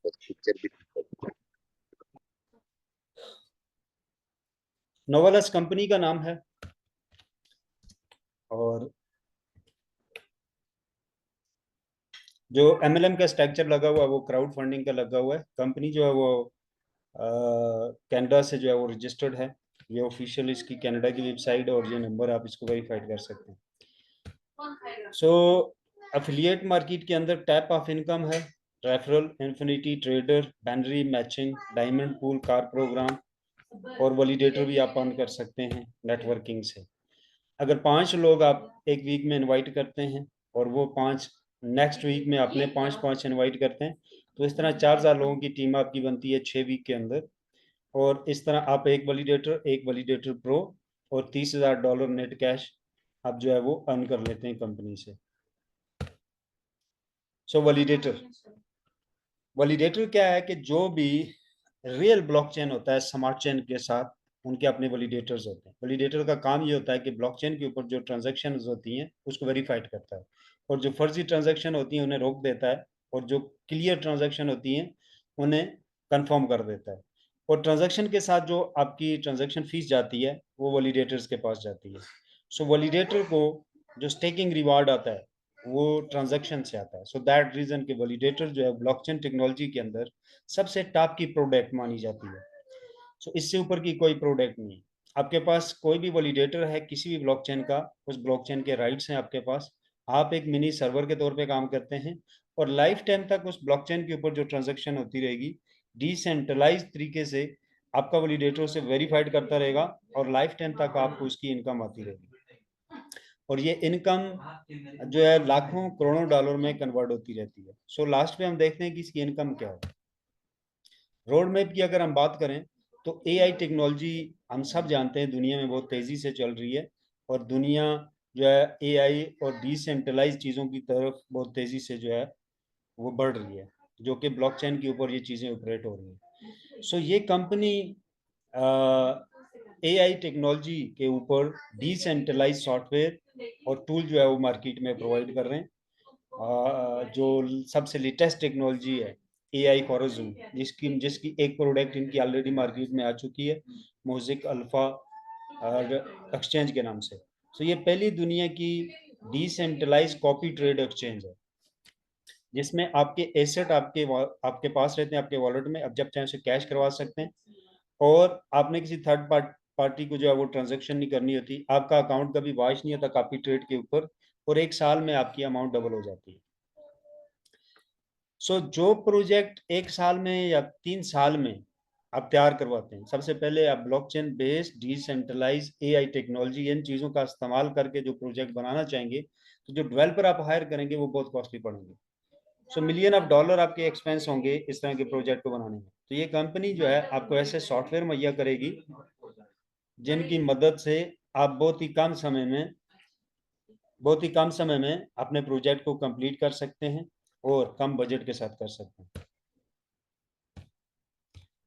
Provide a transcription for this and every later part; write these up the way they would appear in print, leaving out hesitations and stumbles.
Picture भी। Knowles company का नाम है और जो एमएलएम का स्ट्रक्चर लगा हुआ है वो क्राउड फंडिंग का लगा हुआ है। कंपनी जो है वो कनाडा से जो है वो रजिस्टर्ड है। ये ऑफिशियल इसकी कनाडा की वेबसाइट है और ये नंबर आप इसको वेरीफाइड कर सकते हैं। सो अफिलिएट मार्केट के अंदर टाइप ऑफ इनकम है referral, infinity trader, binary matching, diamond pool, car program और वैलिडेटर भी आप ऑन कर सकते हैं नेटवर्किंग से। अगर 5 लोग आप एक वीक में इनवाइट करते हैं और वो 5 नेक्स्ट वीक में अपने 5 इनवाइट करते हैं, तो इस तरह 4,000 लोगों की टीम आपकी बनती है 6 वीक के अंदर। और इस तरह आप एक वैलिडेटर प्रो और $30,000 नेट कैश आप जो है वो अर्न कर लेते हैं कंपनी से। सो वैलिडेटर क्या है कि जो भी रियल ब्लॉकचेन होता है स्मार्ट चेन के साथ उनके अपने वैलिडेटर्स होते हैं। वैलिडेटर का काम ये होता है कि ब्लॉकचेन के ऊपर जो ट्रांजैक्शन होती हैं उसको वेरीफाइड करता है और जो फर्जी ट्रांजैक्शन होती हैं उन्हें रोक देता है और जो क्लियर ट्रांजैक्शन होती हैं उन्हें कंफर्म कर देता है। और ट्रांजैक्शन के साथ जो आपकी ट्रांजैक्शन फीस जाती है वो वैलिडेटर्स के पास जाती है। सो वैलिडेटर को जो स्टेकिंग रिवार्ड आता है वो ट्रांजैक्शन से आता है। सो दैट रीजन के वैलिडेटर जो है ब्लॉकचेन टेक्नोलॉजी के अंदर सबसे टॉप की प्रोडक्ट मानी जाती है। सो इससे ऊपर की कोई प्रोडक्ट नहीं। आपके पास कोई भी वैलिडेटर है किसी भी ब्लॉकचेन का, उस ब्लॉकचेन के राइट्स हैं आपके पास। आप एक मिनी सर्वर के तौर पे काम करते हैं और लाइफ टाइम तक उस ब्लॉकचेन के ऊपर जो ट्रांजैक्शन होती रहेगी डिसेंट्रलाइज तरीके से आपका वैलिडेटर उसे वेरीफाइड करता रहेगा और लाइफ टाइम तक आपको उसकी इनकम आती रहेगी। और ये इनकम जो है लाखों करोड़ों डॉलर में कन्वर्ट होती रहती है। सो लास्ट में हम देखते हैं कि इसकी इनकम क्या है। रोड मैप की अगर हम बात करें तो एआई टेक्नोलॉजी हम सब जानते हैं दुनिया में बहुत तेजी से चल रही है और दुनिया जो है एआई और डिसेंट्रलाइज चीज़ों की तरफ बहुत तेजी से जो है वो बढ़ रही है, जो कि ब्लॉकचेन के ऊपर ये चीज़ें ऑपरेट हो रही हैं। सो ये कंपनी एआई टेक्नोलॉजी के ऊपर डिसेंट्रलाइज सॉफ्टवेयर और टूल जो है वो मार्केट में प्रोवाइड कर रहे हैं। जो सबसे लेटेस्ट टेक्नोलॉजी है एआई फॉरजूम, जिसकी जिसकी एक प्रोडक्ट इनकी ऑलरेडी मार्केट में आ चुकी है, मोज़िक अल्फा और एक्सचेंज के नाम से। तो ये पहली दुनिया की डिसेंट्रलाइज कॉपी ट्रेड एक्सचेंज है जिसमें आपके एसेट आपके पास रहते हैं आपके वॉलेट में, अब जब चाहे उसे कैश करवा सकते हैं और आपने किसी थर्ड पार्टी को जो है वो ट्रांजेक्शन नहीं करनी होती। आपका अकाउंट कभी वॉश नहीं होता कॉपी ट्रेड के ऊपर और 1 साल में आपकी अमाउंट डबल हो जाती है। सो जो प्रोजेक्ट 1 साल में या 3 साल में आप तैयार करवाते हैं, सबसे पहले आप blockchain based decentralize AI technology इन चीज़ों का इस्तेमाल करके जो प्रोजेक्ट बनाना चाहेंगे तो जो डेवलपर आप हायर करेंगे वो बहुत कॉस्टली पड़ेंगे। सो मिलियन ऑफ डॉलर आपके एक्सपेंस होंगे इस तरह के प्रोजेक्ट को बनाने में। तो ये कंपनी जो है आपको ऐसे सॉफ्टवेयर मुहैया करेगी जिनकी मदद से आप बहुत ही कम समय में अपने प्रोजेक्ट को कंप्लीट कर सकते हैं और कम बजट के साथ कर सकते हैं।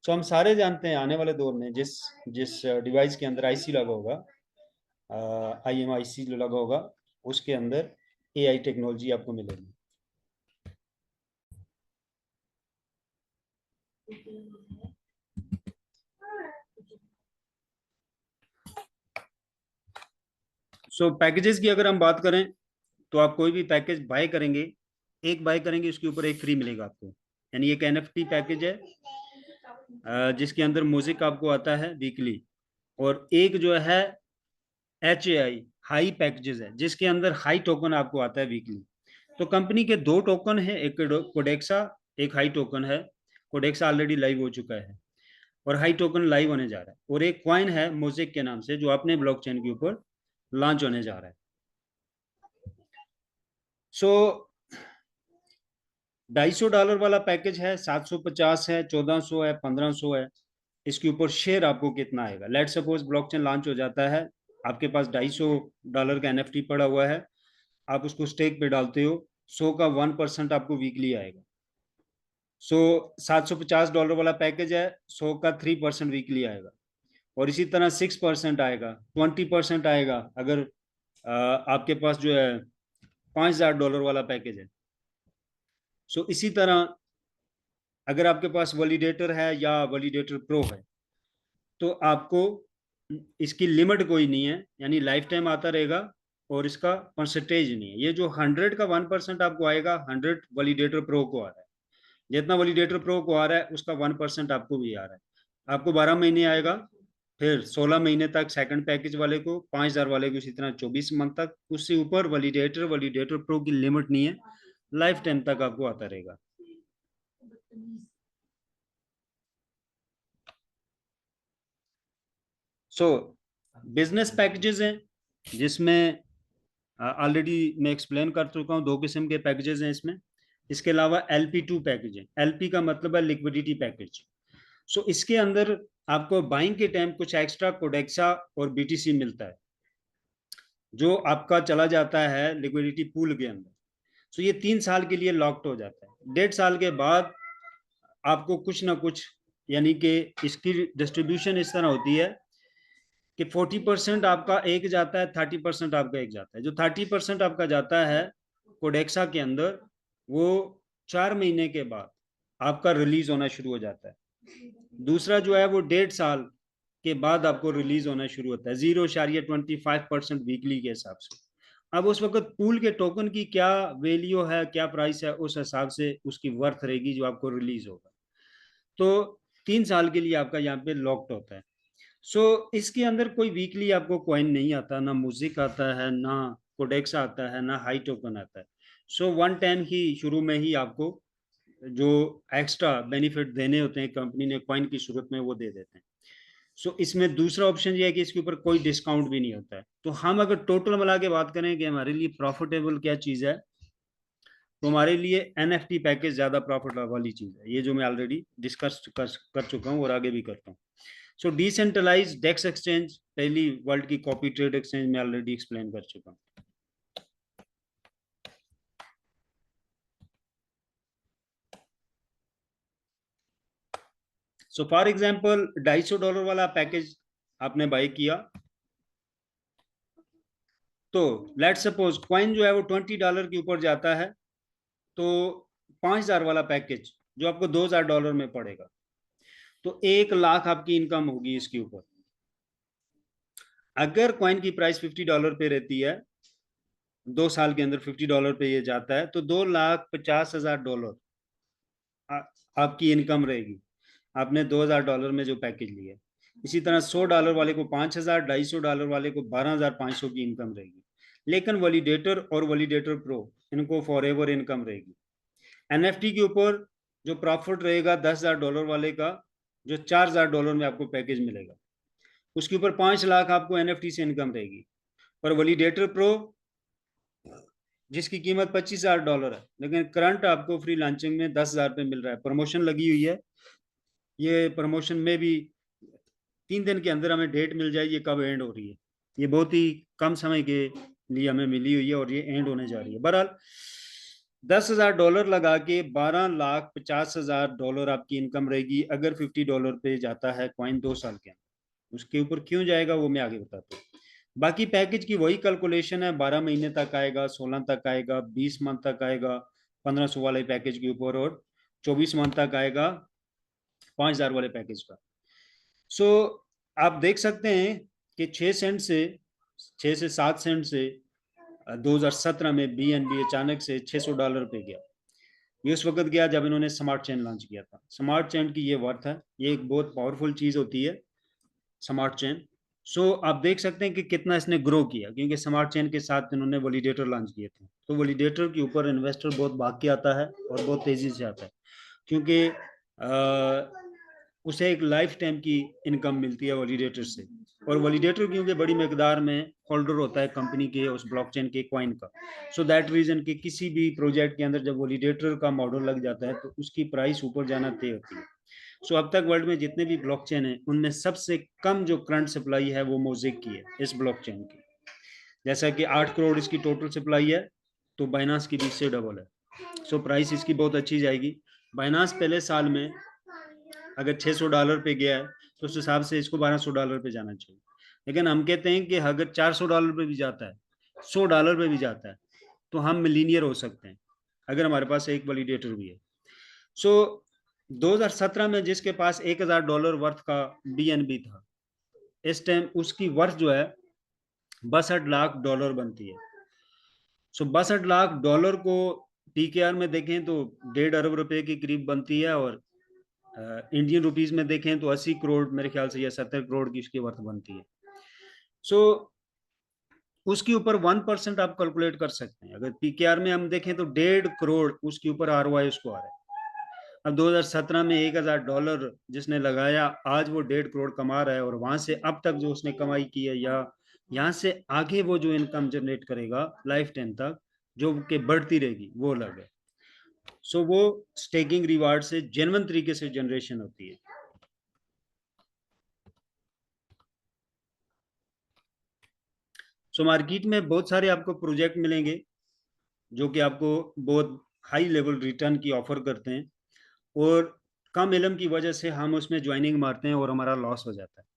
तो हम सारे जानते हैं आने वाले दौर में जिस जिस डिवाइस के अंदर आईसी लगा होगा, IMIC लगा होगा, उसके अंदर एआई टेक्नोलॉजी आपको मिलेगी। सो पैकेजेस की अगर हम बात करें तो आप कोई भी पैकेज बाय करेंगे, एक बाय करेंगे उसके ऊपर एक फ्री मिलेगा आपको। यानी एक NFT पैकेज है जिसके अंदर म्यूजिक आपको आता है वीकली, और एक जो है HAI हाई पैकेजेस है जिसके अंदर हाई टोकन आपको आता है वीकली। तो कंपनी के 2 टोकन है, एक कोडेक्सा, एक हाई टोकन है। कोडेक्सा ऑलरेडी लाइव हो चुका है और हाई टोकन लाइव होने जा रहा है, और एक कॉइन है मोजेक के नाम से जो अपने ब्लॉकचेन के ऊपर लॉन्च होने जा रहा है। सो $250 वाला पैकेज है, 750 है, 1400 है, 1500 है। इसके ऊपर शेयर आपको कितना आएगा। लेट सपोज ब्लॉकचेन लॉन्च हो जाता है, आपके पास $250 का NFT पड़ा हुआ है, आप उसको स्टेक पे डालते हो, 100 का 1% आपको वीकली आएगा। सो $750 वाला पैकेज है, 100 का 3% वीकली आएगा। और इसी तरह 6% आएगा, 20% आएगा अगर आपके पास जो है $5,000 वाला पैकेज है। सो इसी तरह अगर आपके पास वैलिडेटर है या वैलिडेटर प्रो है तो आपको इसकी लिमिट कोई नहीं है, यानी लाइफ टाइम आता रहेगा, और इसका परसेंटेज नहीं है। ये जो 100 का 1% आपको आएगा, 100 वैलिडेटर प्रो को आ रहा है। जितना वैलिडेटर प्रो को आ रहा है उसका 1% आपको भी आ रहा है। आपको 12 महीने आएगा, फिर 16 महीने तक सेकंड पैकेज वाले को, 5,000 वाले को इसी तरह 24 मंथ तक। उससे ऊपर वैलिडेटर प्रो की लिमिट नहीं है, लाइफ टाइम तक आपको आता रहेगा। सो बिजनेस पैकेजेस हैं जिसमें ऑलरेडी मैं एक्सप्लेन कर चुका हूँ, 2 किस्म के पैकेजेस हैं इसमें। इसके अलावा LP2 पैकेज है। LP का मतलब है लिक्विडिटी पैकेज। सो इसके अंदर आपको बाइंग के टाइम कुछ एक्स्ट्रा कोडेक्सा और BTC मिलता है, जो आपका चला जाता है लिक्विडिटी पूल के अंदर। सो ये 3 साल के लिए लॉक्ड हो जाता है। 1.5 साल के बाद आपको कुछ ना कुछ, यानी कि इसकी डिस्ट्रीब्यूशन इस तरह होती है कि 40% आपका एक जाता है, 30% आपका एक जाता है। जो 30% आपका जाता है कोडेक्सा के अंदर, वो 4 महीने के बाद आपका रिलीज होना शुरू हो जाता है। दूसरा जो है वो 1.5 साल के बाद आपको रिलीज होना शुरू होता है, 0.25% वीकली के हिसाब से। अब उस वक्त पूल के टोकन की क्या वैल्यू है, क्या प्राइस है, उस हिसाब से उसकी वर्थ रहेगी जो आपको रिलीज होगा। तो 3 साल के लिए आपका यहाँ पे लॉक्ड होता है। इसके अंदर कोई वीकली आपको कॉइन नहीं आता, ना म्यूजिक आता है, ना कोडेक्स आता है, ना हाई टोकन आता है। वन टाइम ही शुरू में ही आपको जो एक्स्ट्रा बेनिफिट देने होते हैं कंपनी ने कॉइन की सूरत में, वो दे देते हैं। इसमें दूसरा ऑप्शन ये है कि इसके ऊपर कोई डिस्काउंट भी नहीं होता है। तो हम अगर टोटल मिला के बात करें कि हमारे लिए प्रॉफिटेबल क्या चीज़ है, तो हमारे लिए NFT पैकेज ज़्यादा प्रॉफिट वाली चीज़ है, ये जो मैं ऑलरेडी डिस्कस कर चुका हूँ और आगे भी करता हूँ। डिसेंट्रलाइज डेक्स एक्सचेंज, पहली वर्ल्ड की कॉपी ट्रेड एक्सचेंज में ऑलरेडी एक्सप्लेन कर चुका हूँ। फॉर एग्जांपल $250 वाला पैकेज आपने बाई किया, तो लेट सपोज कॉइन जो है वो $20 के ऊपर जाता है, तो 5,000 वाला पैकेज जो आपको $2,000 में पड़ेगा, तो 1 लाख आपकी इनकम होगी इसके ऊपर। अगर कॉइन की प्राइस $50 पे रहती है, 2 साल के अंदर $50 पे ये जाता है, तो $2,50,000 आपकी इनकम रहेगी, आपने $2,000 में जो पैकेज लिया। इसी तरह $100 वाले को 5,000, $250 वाले को 12,500 की इनकम रहेगी। लेकिन वैलिडेटर और वैलिडेटर प्रो, इनको फॉर एवर इनकम रहेगी। NFT के ऊपर जो प्रॉफिट रहेगा $10,000 वाले का, जो $4,000 में आपको पैकेज मिलेगा, उसके ऊपर 5 लाख आपको NFT से इनकम रहेगी। और वैलिडेटर प्रो जिसकी कीमत $25,000 है, लेकिन करंट आपको फ्री लॉन्चिंग में 10,000 पे मिल रहा है, प्रमोशन लगी हुई है। ये प्रमोशन में भी 3 दिन के अंदर हमें डेट मिल जाए ये कब एंड हो रही है। ये बहुत ही कम समय के लिए हमें मिली हुई है और ये एंड होने जा रही है। बहरहाल $10,000 लगा के $12,50,000 आपकी इनकम रहेगी अगर $50 पे जाता है कॉइन 2 साल के अंदर। उसके ऊपर क्यों जाएगा वो मैं आगे बताता हूँ। बाकी पैकेज की वही कैलकुलेशन है, 12 महीने तक आएगा, 16 तक आएगा, 20 मंथ तक आएगा 1500 वाले पैकेज के ऊपर, और 24 मंथ तक आएगा 5,000 वाले पैकेज का। आप देख सकते हैं कि 6 से 7 सेंट से 2017 में BNB अचानक से $600 पे गया। ये उस वक्त गया जब इन्होंने स्मार्ट चेन लॉन्च किया था। स्मार्ट चेन की ये वर्थ है, ये एक बहुत पावरफुल चीज होती है स्मार्ट चेन। आप देख सकते हैं कि कितना इसने ग्रो किया, क्योंकि स्मार्ट चेन के साथ इन्होंने वैलिडेटर लॉन्च किए थे। तो वैलिडेटर के ऊपर इन्वेस्टर बहुत भाग के आता है और बहुत तेजी से आता है, क्योंकि उसे एक लाइफ टाइम की इनकम मिलती है वैलिडेटर से। और वैलिडेटर क्योंकि बड़ी मकदार में होल्डर होता है कंपनी के उस ब्लॉकचेन के कॉइन का, दैट रीजन कि किसी भी प्रोजेक्ट के अंदर जब वैलिडेटर का मॉडल लग जाता है तो उसकी प्राइस ऊपर जाना तय होती है। अब तक वर्ल्ड में जितने भी ब्लॉकचेन है उनमें सबसे कम जो करंट सप्लाई है वो मोज़ेक की है, इस ब्लॉकचेन की। जैसा कि 8 करोड़ इसकी टोटल सप्लाई है, तो बाइनांस की भी इससे डबल है। प्राइस इसकी बहुत अच्छी जाएगी। बाइनांस पहले साल में अगर $600 पे गया है तो उस हिसाब से इसको $1,200 पे जाना चाहिए। लेकिन हम कहते हैं कि अगर $400 पे भी जाता है, $100 पे भी जाता है, तो हम मिलीनियर हो सकते हैं अगर हमारे पास एक वैलिडेटर भी है। 2017 में जिसके पास $1000 वर्थ का BNB था, इस टाइम उसकी वर्थ जो है $62 लाख बनती है। सो $62 लाख को PKR में देखें तो 1.5 अरब के करीब बनती है, और इंडियन रुपीज में देखें तो 80 करोड़ मेरे ख्याल से, या 70 करोड़ की उसकी वर्थ बनती है। सो उसके ऊपर 1% आप कैलकुलेट कर सकते हैं। अगर PKR में हम देखें तो 1.5 करोड़ उसके ऊपर ROI उसको आ रहा है। अब 2017 में $1000 जिसने लगाया, आज वो 1.5 करोड़ कमा रहा है, और वहां से अब तक जो उसने कमाई की है, या यहाँ से आगे वो जो इनकम जनरेट करेगा लाइफ टाइम तक, जो कि बढ़ती रहेगी, वो अलग है। सो वो स्टेकिंग रिवार्ड से जेन्युइन तरीके से जनरेशन होती है। सो मार्केट में बहुत सारे आपको प्रोजेक्ट मिलेंगे जो कि आपको बहुत हाई लेवल रिटर्न की ऑफर करते हैं, और कम इलम की वजह से हम उसमें ज्वाइनिंग मारते हैं और हमारा लॉस हो जाता है।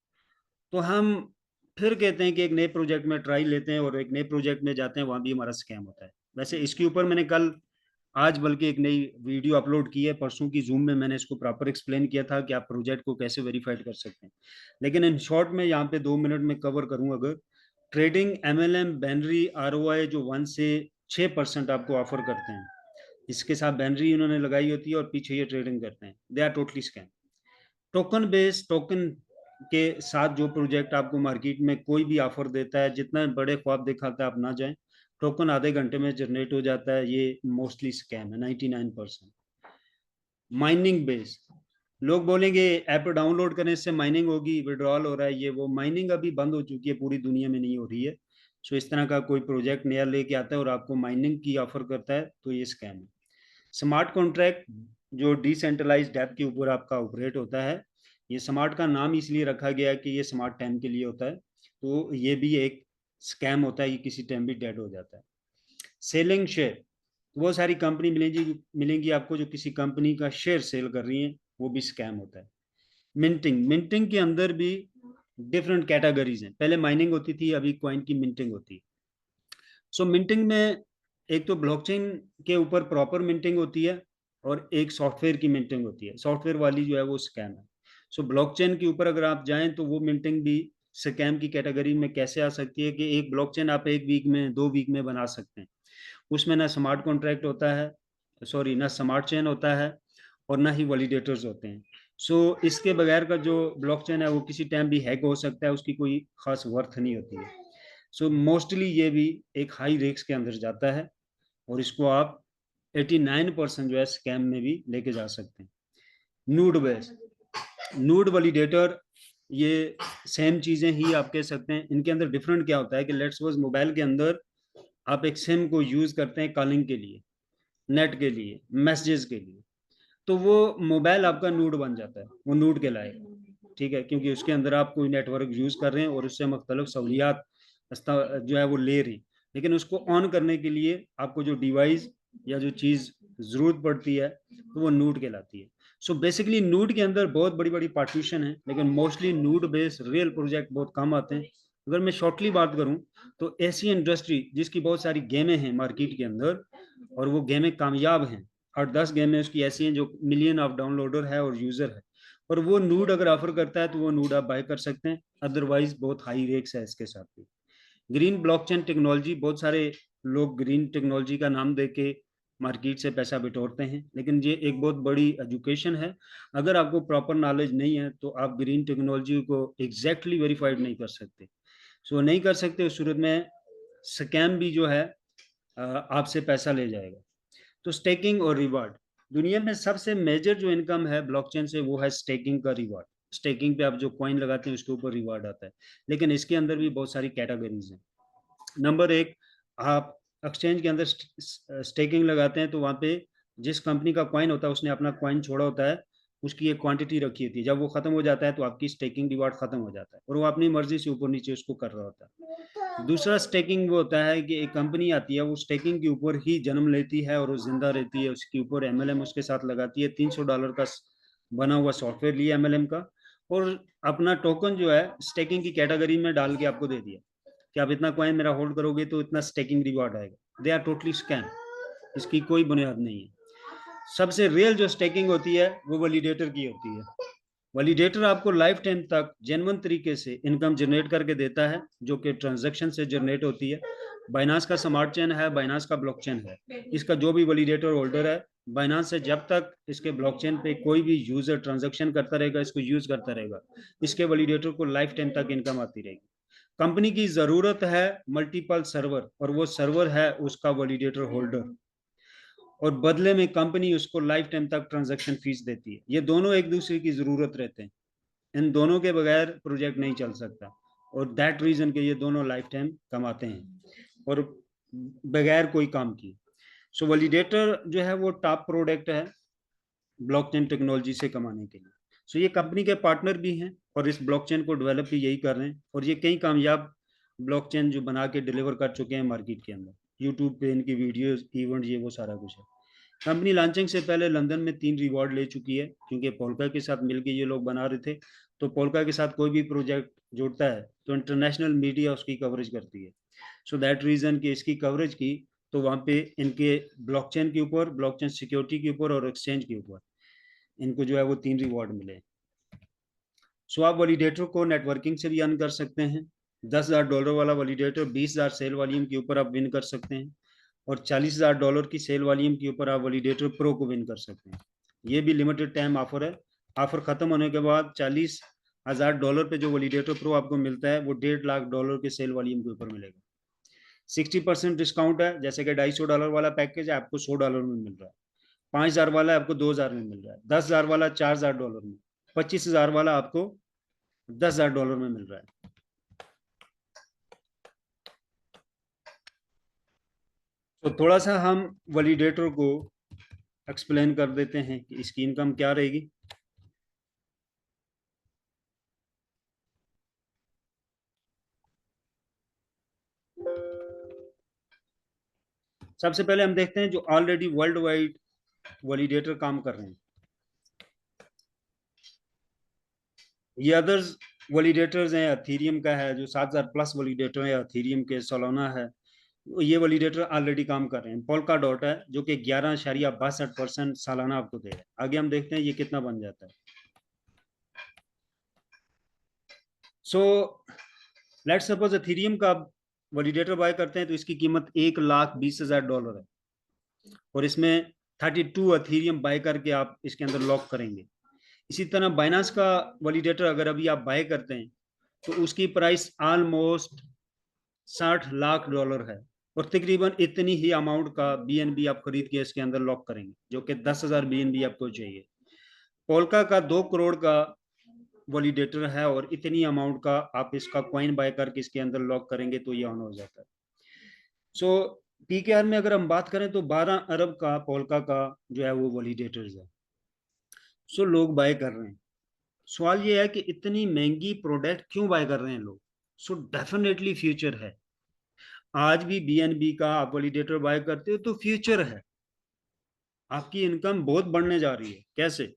तो हम फिर कहते हैं कि एक नए प्रोजेक्ट में ट्राई लेते हैं, और एक नए प्रोजेक्ट में जाते हैं, वहाँ भी हमारा स्कैम होता है। वैसे इसके ऊपर मैंने कल, आज बल्कि एक नई वीडियो अपलोड की है, परसों की जूम में मैंने इसको प्रॉपर एक्सप्लेन किया था कि आप प्रोजेक्ट को कैसे वेरीफाइड कर सकते हैं। लेकिन इन शॉर्ट में यहाँ पे 2 मिनट में कवर करूँ, अगर ट्रेडिंग MLM बैनरी ROI जो 1 से 6% आपको ऑफर करते हैं, इसके साथ बैनरी इन्होंने लगाई होती है और पीछे ये ट्रेडिंग करते हैं, they are totally scam. Token based token के साथ जो प्रोजेक्ट आपको मार्केट में कोई भी ऑफर देता है, जितना बड़े ख्वाब दिखाता है आप ना जाएं, टोकन आधे घंटे में जनरेट हो जाता है, ये मोस्टली स्कैम है 99%। माइनिंग बेस्ड, लोग बोलेंगे ऐप डाउनलोड करने से माइनिंग होगी, विड्रॉल हो रहा है, ये वो, माइनिंग अभी बंद हो चुकी है, पूरी दुनिया में नहीं हो रही है। सो इस तरह का कोई प्रोजेक्ट नया लेके आता है और आपको माइनिंग की ऑफर करता है, तो ये स्कैम है। स्मार्ट कॉन्ट्रैक्ट जो डिसेंट्रलाइज्ड ऐप के ऊपर आपका ऑपरेट होता है, ये स्मार्ट का नाम इसलिए रखा गया है कि ये स्मार्ट टाइम के लिए होता है, तो ये भी एक स्कैम होता है, ये किसी टाइम भी डेड हो जाता है। सेलिंग शेयर, वो सारी कंपनी मिलेंगी आपको जो किसी कंपनी का शेयर सेल कर रही हैं, वो भी स्कैम होता है। मिंटिंग, मिंटिंग के अंदर भी डिफरेंट कैटेगरीज हैं, पहले माइनिंग होती थी, अभी कॉइन की मिंटिंग होती है। सो मिंटिंग में एक तो ब्लॉकचेन के ऊपर प्रॉपर मिंटिंग होती है, और एक सॉफ्टवेयर की मिंटिंग होती है, सॉफ्टवेयर वाली जो है वो स्कैम है। सो ब्लॉकचेन के ऊपर अगर आप जाएं तो वो मिंटिंग भी स्कैम की कैटेगरी में कैसे आ सकती है, कि एक ब्लॉकचेन आप 1 वीक में 2 वीक में बना सकते हैं, उसमें ना स्मार्ट कॉन्ट्रैक्ट होता है, सॉरी, ना स्मार्ट चेन होता है, और ना ही वैलिडेटर्स होते हैं। सो इसके बगैर का जो ब्लॉकचेन है वो किसी टाइम भी हैक हो सकता है, उसकी कोई खास वर्थ नहीं होती है। सो मोस्टली ये भी एक हाई रिस्क के अंदर जाता है, और इसको आप 89% जो है स्कैम में भी लेके जा सकते हैं। नूड बेस, नूड वैलिडेटर, ये सेम चीजें ही आप कह सकते हैं। इनके अंदर डिफरेंट क्या होता है कि लेट्स सपोज मोबाइल के अंदर आप एक सिम को यूज करते हैं कॉलिंग के लिए, नेट के लिए, मैसेजेस के लिए, तो वो मोबाइल आपका नूड बन जाता है, वो नूड कहलाएगा, ठीक है, क्योंकि उसके अंदर आप कोई नेटवर्क यूज कर रहे हैं और उससे मुख्तलिफ सहूलियात जो है वो ले रही। लेकिन उसको ऑन करने के लिए आपको जो डिवाइस या जो चीज़ ज़रूरत पड़ती है, तो वो नूड कहलाती है। सो बेसिकली नूड के अंदर बहुत बड़ी बड़ी पार्टीशन है, लेकिन मोस्टली नूड बेस्ड रियल प्रोजेक्ट बहुत कम आते हैं। अगर मैं शॉर्टली बात करूं तो ऐसी इंडस्ट्री जिसकी बहुत सारी गेमें हैं मार्केट के अंदर, और वो गेमें कामयाब हैं, 8-10 गेमें उसकी ऐसी हैं जो मिलियन ऑफ डाउनलोडर है और यूजर है, और वो नूड अगर ऑफर करता है तो वो नूड आप बाय कर सकते हैं, अदरवाइज बहुत हाई रेट्स है इसके साथ भी। ग्रीन ब्लॉकचेन टेक्नोलॉजी, बहुत सारे लोग ग्रीन टेक्नोलॉजी का नाम दे के मार्केट से पैसा बिटोरते हैं, लेकिन ये एक बहुत बड़ी एजुकेशन है। अगर आपको प्रॉपर नॉलेज नहीं है तो आप ग्रीन टेक्नोलॉजी को एग्जैक्टली वेरीफाइड नहीं कर सकते। सो नहीं कर सकते, उस सूरत में स्कैम भी जो है आपसे पैसा ले जाएगा। तो स्टेकिंग और रिवार्ड, दुनिया में सबसे मेजर जो इनकम है ब्लॉकचेन से वो है स्टेकिंग का रिवार्ड। स्टेकिंग पे आप जो कॉइन लगाते हैं उसके ऊपर रिवार्ड आता है, लेकिन इसके अंदर भी बहुत सारी कैटेगरीज हैं। नंबर एक, आप एक्सचेंज के अंदर स्टेकिंग लगाते हैं तो वहाँ पे जिस कंपनी का कॉइन होता है उसने अपना कॉइन छोड़ा होता है, उसकी एक क्वांटिटी रखी होती है, जब वो खत्म हो जाता है तो आपकी स्टेकिंग रिवार्ड खत्म हो जाता है, और वो अपनी मर्जी से ऊपर नीचे उसको कर रहा होता है। दूसरा स्टेकिंग वो होता है कि एक कंपनी आती है, वो स्टेकिंग के ऊपर ही जन्म लेती है और वो जिंदा रहती है, उसके ऊपर MLM उसके साथ लगाती है, $300 का बना हुआ सॉफ्टवेयर लिया MLM का, और अपना टोकन जो है स्टेकिंग की कैटेगरी में डाल के आपको दे दिया कि आप इतना कॉइन मेरा होल्ड करोगे तो इतना स्टेकिंग रिवॉर्ड आएगा। दे आर टोटली स्कैम, इसकी कोई बुनियाद नहीं है। सबसे रियल जो स्टेकिंग होती है वो वैलिडेटर की होती है। वैलिडेटर आपको लाइफ टाइम तक जेन्युइन तरीके से इनकम जनरेट करके देता है, जो कि ट्रांजैक्शन से जनरेट होती है। बाइनांस का स्मार्ट चेन है, बाइनांस का ब्लॉकचेन है। इसका जो भी वैलिडेटर होल्डर है, बाइनांस से जब तक इसके ब्लॉकचेन पे कोई भी यूजर ट्रांजैक्शन करता रहेगा, इसको यूज करता रहेगा, इसके वैलिडेटर को लाइफ टाइम तक इनकम आती रहेगी। कंपनी की जरूरत है मल्टीपल सर्वर, और वो सर्वर है उसका वैलिडेटर होल्डर, और बदले में कंपनी उसको लाइफ टाइम तक ट्रांजैक्शन फीस देती है। ये दोनों एक दूसरे की जरूरत रहते हैं, इन दोनों के बगैर प्रोजेक्ट नहीं चल सकता, और दैट रीजन के ये दोनों लाइफ टाइम कमाते हैं और बगैर कोई काम किए। सो वैलिडेटर जो है वो टॉप प्रोडक्ट है ब्लॉकचेन टेक्नोलॉजी से कमाने के लिए। सो ये कंपनी के पार्टनर भी हैं और इस ब्लॉकचेन को डेवलप भी यही कर रहे हैं, और ये कई कामयाब ब्लॉकचेन जो बना के डिलीवर कर चुके हैं मार्केट के अंदर। यूट्यूब पे इनकी वीडियोस, इवेंट, ये वो सारा कुछ है। कंपनी लॉन्चिंग से पहले लंदन में 3 रिवॉर्ड ले चुकी है, क्योंकि पोल्का के साथ मिलकर ये लोग बना रहे थे। तो पोल्का के साथ कोई भी प्रोजेक्ट जुड़ता है तो इंटरनेशनल मीडिया उसकी कवरेज करती है। सो दैट रीजन की इसकी कवरेज की, तो वहाँ पे इनके ब्लॉकचेन के ऊपर, ब्लॉकचेन सिक्योरिटी के ऊपर और एक्सचेंज के ऊपर इनको जो है वो 3 रिवॉर्ड मिले। सो आप वैलिडेटर को नेटवर्किंग से भी अर्न कर सकते हैं। $10,000 वाला वैलिडेटर 20,000 सेल वॉल्यूम के ऊपर आप विन कर सकते हैं, और $40,000 की सेल वॉल्यूम के ऊपर आप वैलिडेटर प्रो को विन कर सकते हैं। ये भी लिमिटेड टाइम ऑफर है। ऑफर खत्म होने के बाद $40,000 पे जो वैलिडेटर प्रो आपको मिलता है वो $1.5 लाख के सेल वॉल्यूम के ऊपर मिलेगा। 60% डिस्काउंट है, जैसे कि $250 वाला पैकेज है आपको $100 में मिल रहा है, 5,000 वाला आपको 2,000 में मिल रहा है, 10,000 वाला $4,000 में, 25,000 वाला आपको $10,000 में मिल रहा है। तो थोड़ा सा हम वैलिडेटर को एक्सप्लेन कर देते हैं कि इसकी इनकम क्या रहेगी। सबसे पहले हम देखते हैं जो ऑलरेडी वर्ल्ड वाइड वैलिडेटर काम कर रहे हैं। ये अदर्स वैलिडेटर्स हैं, अथीरियम का है जो 7,000 प्लस वैलिडेटर है, अथीरियम के सोलाना है। ये वैलिडेटर ऑलरेडी काम कर रहे हैं। पोल्का डॉट है जो कि 11.62% सालाना आपको दे रहा है। आगे हम देखते हैं ये कितना बन जाता है। सो लेट्स सपोज अथीरियम का वैलिडेटर बाय करते हैं तो इसकी कीमत $1,20,000 है, और इसमें 32 अथीरियम बाय करके आप इसके अंदर लॉक करेंगे। इसी तरह बाइनांस का वैलिडेटर अगर अभी आप बाय करते हैं तो उसकी प्राइस ऑलमोस्ट $60 लाख है, और तकरीबन इतनी ही अमाउंट का बीएनबी आप खरीद के इसके अंदर लॉक करेंगे, जो कि 10,000 बीएनबी आपको चाहिए। पोल्का का 2 करोड़ का वैलिडेटर है, और इतनी अमाउंट का आप इसका कॉइन बाय करके इसके अंदर लॉक करेंगे तो ये ऑन हो जाता है। सो पीकेआर में अगर हम बात करें तो 12 अरब का पोल्का का जो है वो वैलिडेटर्स है। सो लोग बाय कर रहे हैं। सवाल ये है कि इतनी महंगी प्रोडक्ट क्यों बाय कर रहे हैं लोग। सो डेफिनेटली फ्यूचर है। आज भी बीएनबी का आप वैलिडेटर बाय करते हो तो फ्यूचर है, आपकी इनकम बहुत बढ़ने जा रही है। कैसे?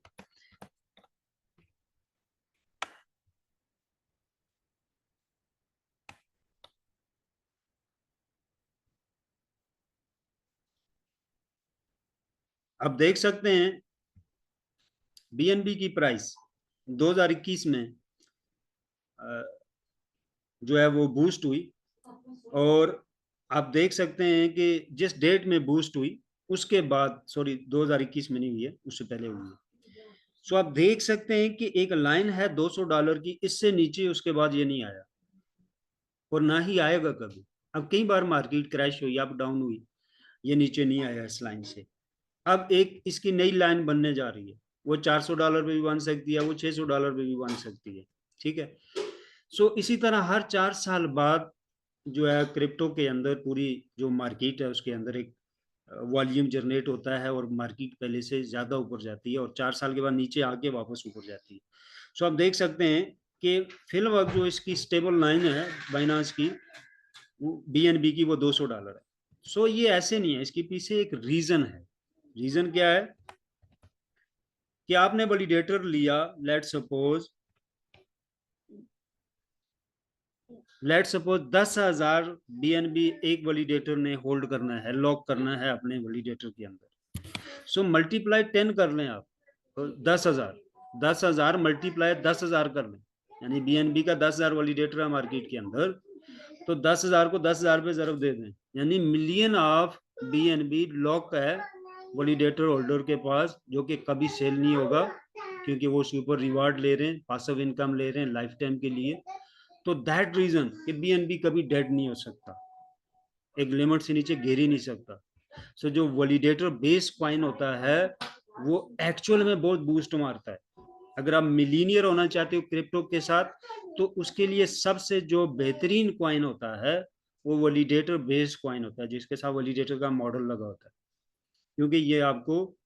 आप देख सकते हैं बीएनबी की प्राइस 2021 में जो है वो बूस्ट हुई, और आप देख सकते हैं कि जिस डेट में बूस्ट हुई उसके बाद, सॉरी 2021 में नहीं हुई है, उससे पहले हुई है। सो आप देख सकते हैं कि एक लाइन है $200 की, इससे नीचे उसके बाद ये नहीं आया और ना ही आएगा कभी। अब कई बार मार्केट क्रैश हुई, अप डाउन हुई, ये नीचे नहीं आया इस लाइन से। अब एक इसकी नई लाइन बनने जा रही है, वो $400 पे भी बन सकती है, वो $600 पे भी बन सकती है। ठीक है। सो इसी तरह हर 4 साल बाद जो है क्रिप्टो के अंदर पूरी जो मार्केट है उसके अंदर एक वॉल्यूम जनरेट होता है, और मार्केट पहले से ज़्यादा ऊपर जाती है, और 4 साल के बाद नीचे आके वापस ऊपर जाती है। सो आप देख सकते हैं कि फिलहाल वक्त जो इसकी स्टेबल लाइन है बाइनांस की, बीएनबी की, वो $200 है। सो ये ऐसे नहीं है, इसके पीछे एक रीजन है। रीजन क्या है कि आपने वैलिडेटर लिया, लेट सपोज 10,000 बीएनबी एक वैलिडेटर ने होल्ड करना है, लॉक करना है अपने वैलिडेटर के अंदर। सो मल्टीप्लाई 10 कर लें आप, 10,000, 10,000 मल्टीप्लाई 10,000 कर लें, यानी BNB का 10,000 वैलिडेटर है मार्केट के अंदर, तो 10,000 को 10,000 पे जरूर दे दें, यानी मिलियन ऑफ BNB लॉक है वैलिडेटर होल्डर के पास, जो कि कभी सेल नहीं होगा, क्योंकि वो उसके ऊपर रिवार्ड ले रहे हैं, पासिव इनकम ले रहे हैं लाइफ टाइम के लिए। तो दैट रीजन कि BNB कभी डेड नहीं हो सकता, एक लिमिट से नीचे गिर ही नहीं सकता। सो जो वैलिडेटर बेस कॉइन होता है वो एक्चुअल में बहुत बूस्ट मारता है। अगर आप मिलीनियर होना चाहते हो क्रिप्टो के साथ, तो उसके लिए सबसे जो बेहतरीन कॉइन होता है वो वैलिडेटर बेस्ड कॉइन होता है, जिसके साथ वैलिडेटर का मॉडल लगा होता है, क्योंकि ये आपको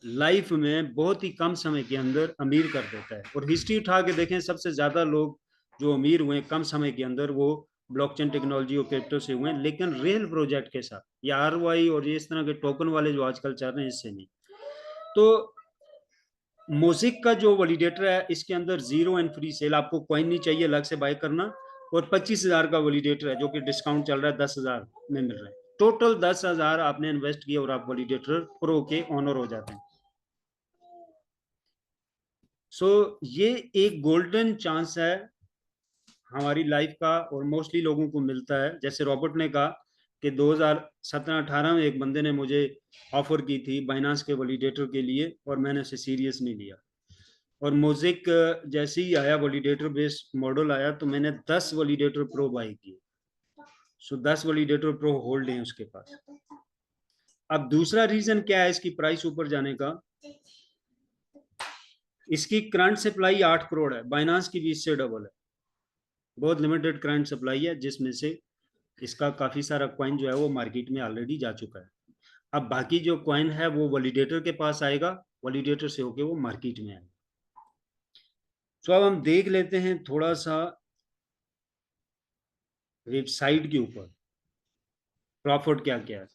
लाइफ में बहुत ही कम समय के अंदर अमीर कर देता है। और हिस्ट्री उठा के देखें, सबसे ज्यादा लोग जो अमीर हुए कम समय के अंदर वो ब्लॉकचेन टेक्नोलॉजी और क्रिप्टो से हुए, लेकिन रियल प्रोजेक्ट के साथ, या ROI और ये इस तरह के टोकन वाले जो आजकल चल रहे हैं इससे नहीं। तो मोजिक का जो वैलिडेटर है इसके अंदर 0 एंड फ्री सेल, आपको कॉइन नहीं चाहिए अलग से बाय करना, और 25,000 का वैलिडेटर है जो कि डिस्काउंट चल रहा है 10,000 में मिल रहा है। टोटल 10,000 आपने इन्वेस्ट किया और आप वैलिडेटर प्रो के ऑनर हो जाते हैं। सो ये एक गोल्डन चांस है हमारी लाइफ का, और मोस्टली लोगों को मिलता है। जैसे रॉबर्ट ने कहा कि 2017-18 में एक बंदे ने मुझे ऑफर की थी बाइनांस के वैलिडेटर के लिए, और मैंने उसे सीरियस नहीं लिया। और मोजिक जैसे ही आया वैलिडेटर बेस्ड मॉडल आया, तो मैंने 10 वैलिडेटर प्रो बाई किए। सो 10 वैलिडेटर प्रो होल्ड है उसके पास। अब दूसरा रीजन क्या है इसकी प्राइस ऊपर जाने का, इसकी करंट सप्लाई 8 करोड़ है, बाइनांस की भी इससे डबल है। बहुत लिमिटेड करंट सप्लाई है, जिसमें से इसका काफी सारा कॉइन जो है वो मार्केट में ऑलरेडी जा चुका है। अब बाकी जो कॉइन है वो वैलिडेटर के पास आएगा, वैलिडेटर से होके वो मार्केट में आएगा। तो अब हम देख लेते हैं थोड़ा सा वेबसाइट के ऊपर प्रॉफिट क्या क्या है।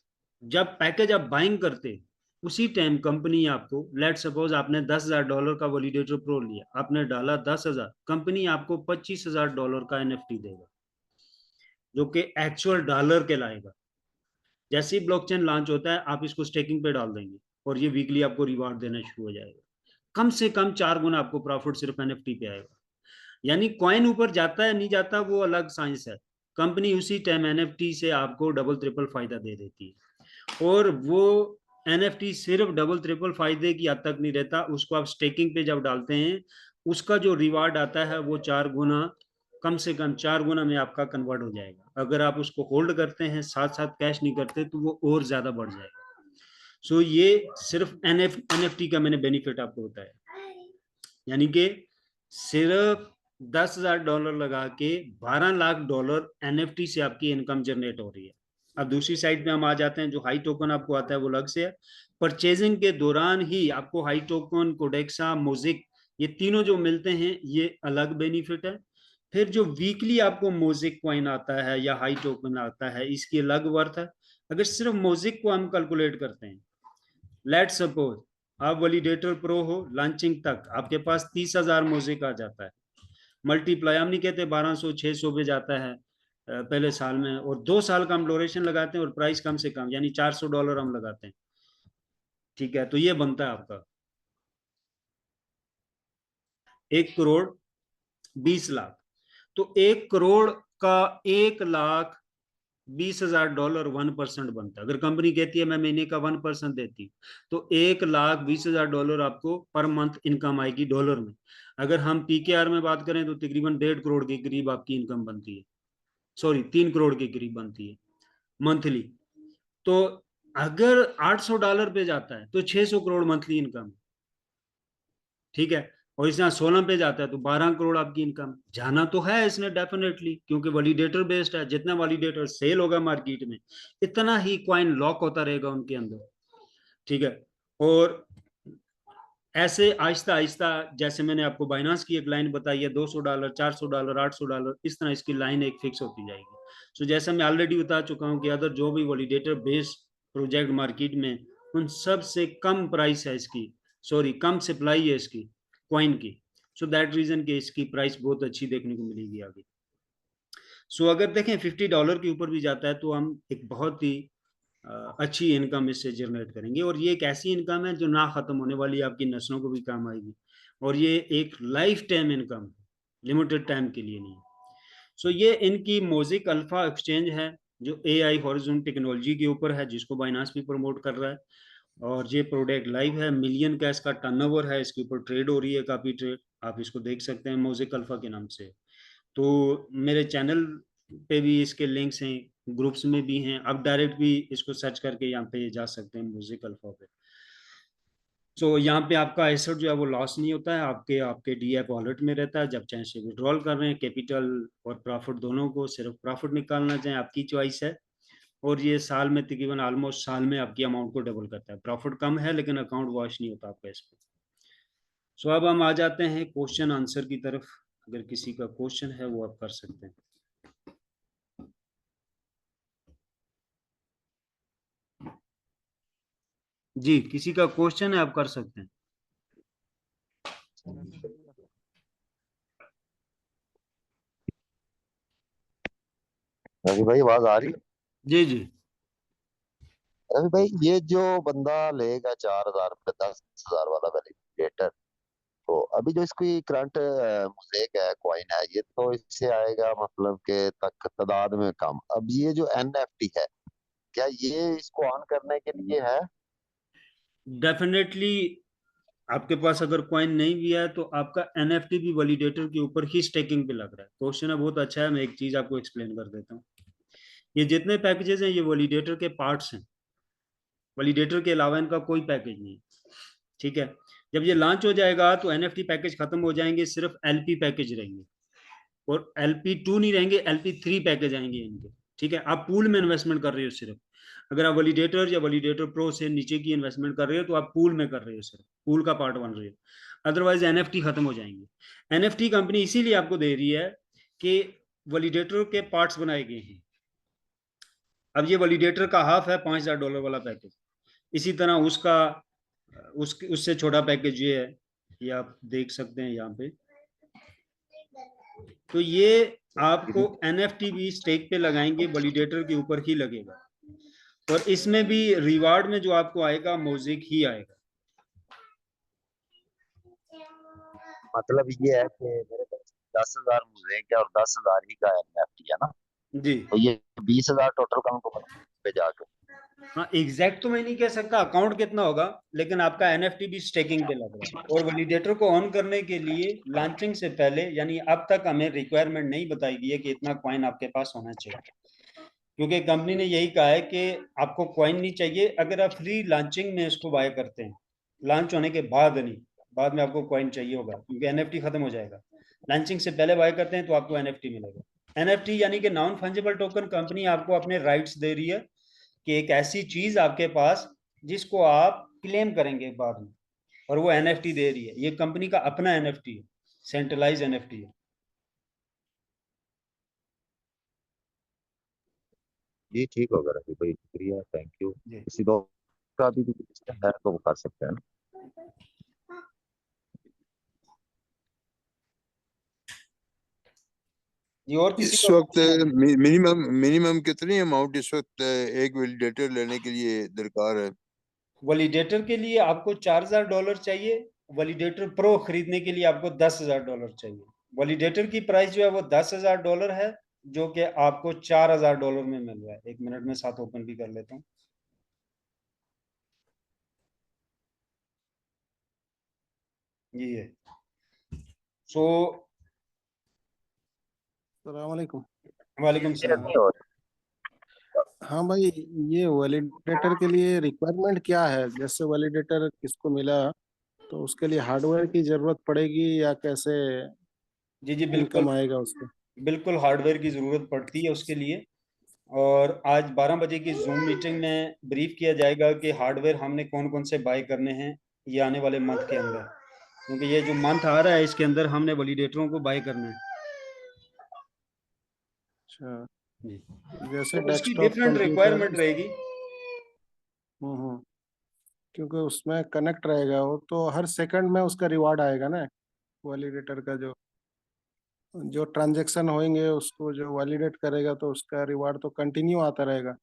जब पैकेज आप बाइंग करते उसी टाइम कंपनी आपको, लेट सपोज आपने $10,000 का वैलिडेटर प्रो लिया, आपने डाला 10,000, कंपनी आपको $25,000 का NFT देगा, जो कि एक्चुअल डॉलर के लाएगा। जैसे ही ब्लॉकचेन लॉन्च होता है आप इसको स्टेकिंग पे डाल देंगे और ये वीकली आपको रिवार्ड देना शुरू हो जाएगा। कम से कम 4 गुना आपको प्रॉफिट सिर्फ NFT पे आएगा। यानी कॉइन ऊपर जाता है नहीं जाता वो अलग साइंस है, कंपनी उसी टाइम NFT से आपको डबल ट्रिपल फायदा दे देती है। और वो NFT सिर्फ डबल ट्रिपल फायदे की हद तक नहीं रहता, उसको आप स्टेकिंग पे जब डालते हैं उसका जो रिवार्ड आता है वो 4 गुना, कम से कम 4 गुना में आपका कन्वर्ट हो जाएगा। अगर आप उसको होल्ड करते हैं साथ साथ कैश नहीं करते तो वो और ज्यादा बढ़ जाएगा। सो ये सिर्फ NFT का मैंने बेनिफिट आपको बताया, यानी कि सिर्फ $10,000 लगा के $12 लाख NFT से आपकी इनकम जनरेट हो रही है। अब दूसरी साइड पे हम आ जाते हैं, जो हाई टोकन आपको आता है वो अलग से है। परचेजिंग के दौरान ही आपको हाई टोकन, कोडेक्सा, मोजिक, ये तीनों जो मिलते हैं ये अलग बेनिफिट है। फिर जो वीकली आपको मोजिक कॉइन आता है या हाई टोकन आता है इसकी अलग वर्थ है। अगर सिर्फ मोजिक को हम कैलकुलेट करते हैं, लेट सपोज आप वैलिडेटर प्रो हो, लॉन्चिंग तक आपके पास 30,000 मोजिक आ जाता है, मल्टीप्लाई, हम नहीं कहते 1200 600 पे जाता है पहले साल में, और 2 साल का हम ड्यूरेशन लगाते हैं और प्राइस कम से कम यानी $400 हम लगाते हैं, ठीक है, तो ये बनता है आपका 1,20,00,000। तो 1 करोड़ का 1,20,000 1% बनता है। अगर कंपनी कहती है मैं महीने का 1% देती, तो 1,20,000 आपको पर मंथ इनकम आएगी डॉलर में। अगर हम PKR में बात करें तो तकरीबन 1.5 करोड़ के करीब आपकी इनकम बनती है, सॉरी 3 करोड़ के करीब बनती है मंथली। तो अगर $800 पे जाता है तो 600 करोड़ मंथली इनकम, ठीक है। और इस यहाँ 16 पे जाता है तो 12 करोड़ आपकी इनकम। जाना तो है इसने डेफिनेटली, क्योंकि वैलिडेटर बेस्ड है, जितना वैलिडेटर सेल होगा मार्केट में इतना ही कॉइन लॉक होता रहेगा उनके अंदर, ठीक है। और ऐसे आहिस्ता आहिस्ता, जैसे मैंने आपको बाइनांस की एक लाइन बताई है, $200, $400, $800, इस तरह इसकी लाइन एक फिक्स होती जाएगी। सो जैसा मैं ऑलरेडी बता चुका हूँ कि अदर जो भी वैलिडेटर बेस्ड प्रोजेक्ट मार्केट में, उन सब से कम प्राइस है इसकी, सॉरी कम सप्लाई है इसकी कॉइन की। सो दैट रीजन कि इसकी प्राइस बहुत अच्छी देखने को मिलेगी आगे। सो अगर देखें $50 के ऊपर भी जाता है तो हम एक बहुत ही अच्छी इनकम इससे जनरेट करेंगे। और ये एक ऐसी इनकम है जो ना खत्म होने वाली है, आपकी नस्लों को भी काम आएगी। और ये एक लाइफ टाइम इनकम है, लिमिटेड टाइम के लिए नहीं। सो ये इनकी मोजिक अल्फा एक्सचेंज है जो AI हॉरिजॉन टेक्नोलॉजी के ऊपर है, जिसको बाइनांस भी प्रमोट कर रहा है। और ये प्रोडक्ट लाइव है, मिलियन का इसका टर्नओवर है, इसके ऊपर ट्रेड हो रही है, काफ़ी ट्रेड। आप इसको देख सकते हैं मोजिक अल्फा के नाम से। तो मेरे चैनल पे भी इसके लिंक्स हैं, ग्रुप्स में भी हैं, आप डायरेक्ट भी इसको सर्च करके यहाँ पे जा सकते हैं म्यूजिक अल्फा पे। सो यहाँ पे आपका एसेट जो है वो लॉस नहीं होता है, आपके आपके DApp वॉलेट में रहता है। जब चाहे से विड्रॉल कर रहे हैं, कैपिटल और प्रॉफिट दोनों को, सिर्फ प्रॉफिट निकालना चाहें आपकी चॉइस है। और ये साल में तकरीबन ऑलमोस्ट साल में आपकी अमाउंट को डबल करता है। प्रॉफिट कम है लेकिन अकाउंट वॉश नहीं होता आपका इस पर। सो अब हम आ जाते हैं क्वेश्चन आंसर की तरफ। अगर किसी का क्वेश्चन है वो आप कर सकते हैं। जी, किसी का क्वेश्चन है आप कर सकते हैं। रवि भाई आवाज आ रही है? जी जी। रवि भाई ये जो बंदा लेगा 4,000 रुपये 10,000 वाला वैलिडेटर, तो अभी जो इसकी करंट मोज़ेक है, कॉइन है, ये तो इससे आएगा मतलब के तक तादाद में कम। अब ये जो NFT है, क्या ये इसको ऑन करने के लिए है? डेफिनेटली आपके पास अगर कॉइन नहीं भी है तो आपका NFT भी वैलिडेटर के ऊपर ही स्टेकिंग पे लग रहा है। क्वेश्चन है बहुत अच्छा है, मैं एक चीज आपको एक्सप्लेन कर देता हूँ। ये जितने पैकेजेस हैं ये वैलिडेटर के पार्ट्स हैं, वैलिडेटर के अलावा इनका कोई पैकेज नहीं है। ठीक है। जब ये लॉन्च हो जाएगा तो NFT पैकेज खत्म हो जाएंगे, सिर्फ LP पैकेज रहेंगे। और LP2 नहीं रहेंगे, LP3 पैकेज आएंगे इनके। ठीक है। आप पूल में इन्वेस्टमेंट कर रहे हो सिर्फ, अगर आप वैलिडेटर या वैलिडेटर प्रो से नीचे की इन्वेस्टमेंट कर रहे हो तो आप पूल में कर रहे हो, सिर्फ पूल का पार्ट बन रहे हो। अदरवाइज NFT खत्म हो जाएंगे। NFT कंपनी इसीलिए आपको दे रही है कि वैलिडेटर के पार्ट्स बनाए गए हैं। अब ये वैलिडेटर का हाफ है $5,000 वाला पैकेज। इसी तरह उसका उससे छोटा पैकेज ये है, ये आप देख सकते हैं यहाँ पे। तो ये आपको NFT भी स्टेक पे लगाएंगे, वैलिडेटर के ऊपर ही लगेगा। और इसमें भी रिवार्ड में जो आपको आएगा मोज़ेक ही आएगा। मतलब ये है कि मेरे पास 10,000 मोज़ेक है और 10,000 ही का NFT है ना, जी। तो ये 20,000 टोटल काउंट को पे जाकर। हाँ, एग्जैक्ट तो मैं नहीं कह सकता अकाउंट कितना होगा, लेकिन आपका NFT भी स्टेकिंग पे लग रहा है। और वैलिडेटर को ऑन करने के लिए लॉन्चिंग से पहले, यानी अब तक हमें रिक्वायरमेंट नहीं बताई गई है कि इतना कॉइन आपके पास होना चाहिए, क्योंकि कंपनी ने यही कहा है कि आपको कॉइन नहीं चाहिए अगर आप फ्री लॉन्चिंग में इसको बाय करते हैं। लॉन्च होने के बाद नहीं, बाद में आपको कॉइन चाहिए होगा क्योंकि NFT खत्म हो जाएगा। लॉन्चिंग से पहले बाय करते हैं तो आपको NFT मिलेगा। NFT यानी कि नॉन फंजिबल टोकन, कंपनी आपको अपने राइट्स दे रही है कि एक ऐसी चीज आपके पास जिसको आप क्लेम करेंगे बाद में, और वो NFT दे रही है। ये कंपनी का अपना NFT है, सेंट्रलाइज NFT है। जी ठीक होगा रवि भाई, शुक्रिया, थैंक यू। जी किसी दो का भी है तो वो कर सकते हैं ना? जी। और किसी इस का वक्त क्वेश्चन है? मिनिमम मिनिमम कितनी अमाउंट इस वक्त एक वैलिडेटर लेने के लिए दरकार है? वैलिडेटर के लिए आपको $4,000 चाहिए। वैलिडेटर प्रो खरीदने के लिए आपको $10,000 चाहिए। वैलिडेटर की प्राइस जो है वो $10,000 है, जो कि आपको $4,000 में मिल रहा है। एक मिनट में साथ ओपन भी कर लेता हूँ। ये है। सो अस्सलाम वालेकुम। वालेकुम सलाम। हाँ भाई, ये वैलिडेटर के लिए रिक्वायरमेंट क्या है? जैसे वैलिडेटर किसको मिला तो उसके लिए हार्डवेयर की जरूरत पड़ेगी या कैसे जी जी, बिल्कुल। इनकम आएगा उसको? बिल्कुल हार्डवेयर की ज़रूरत पड़ती है उसके लिए। और आज 12 बजे की जूम मीटिंग में ब्रीफ किया जाएगा कि हार्डवेयर हमने कौन कौन से बाय करने हैं ये आने वाले मंथ के अंदर, क्योंकि ये जो मंथ आ रहा है इसके अंदर हमने वैलिडेटरों को बाय करना है। अच्छा, जी। जैसे तो उसकी डेस्कटॉप डिफरेंट कंप्यूटर रिक्वायरमेंट रहेगी। हम्म। क्योंकि उसमें कनेक्ट रहेगा वो तो हर सेकंड में उसका रिवार्ड आएगा ना। वैलिडेटर का जो जो ट्रांजैक्शन होंगे उसको जो वैलिडेट करेगा तो उसका रिवार्ड तो कंटिन्यू आता रहेगा।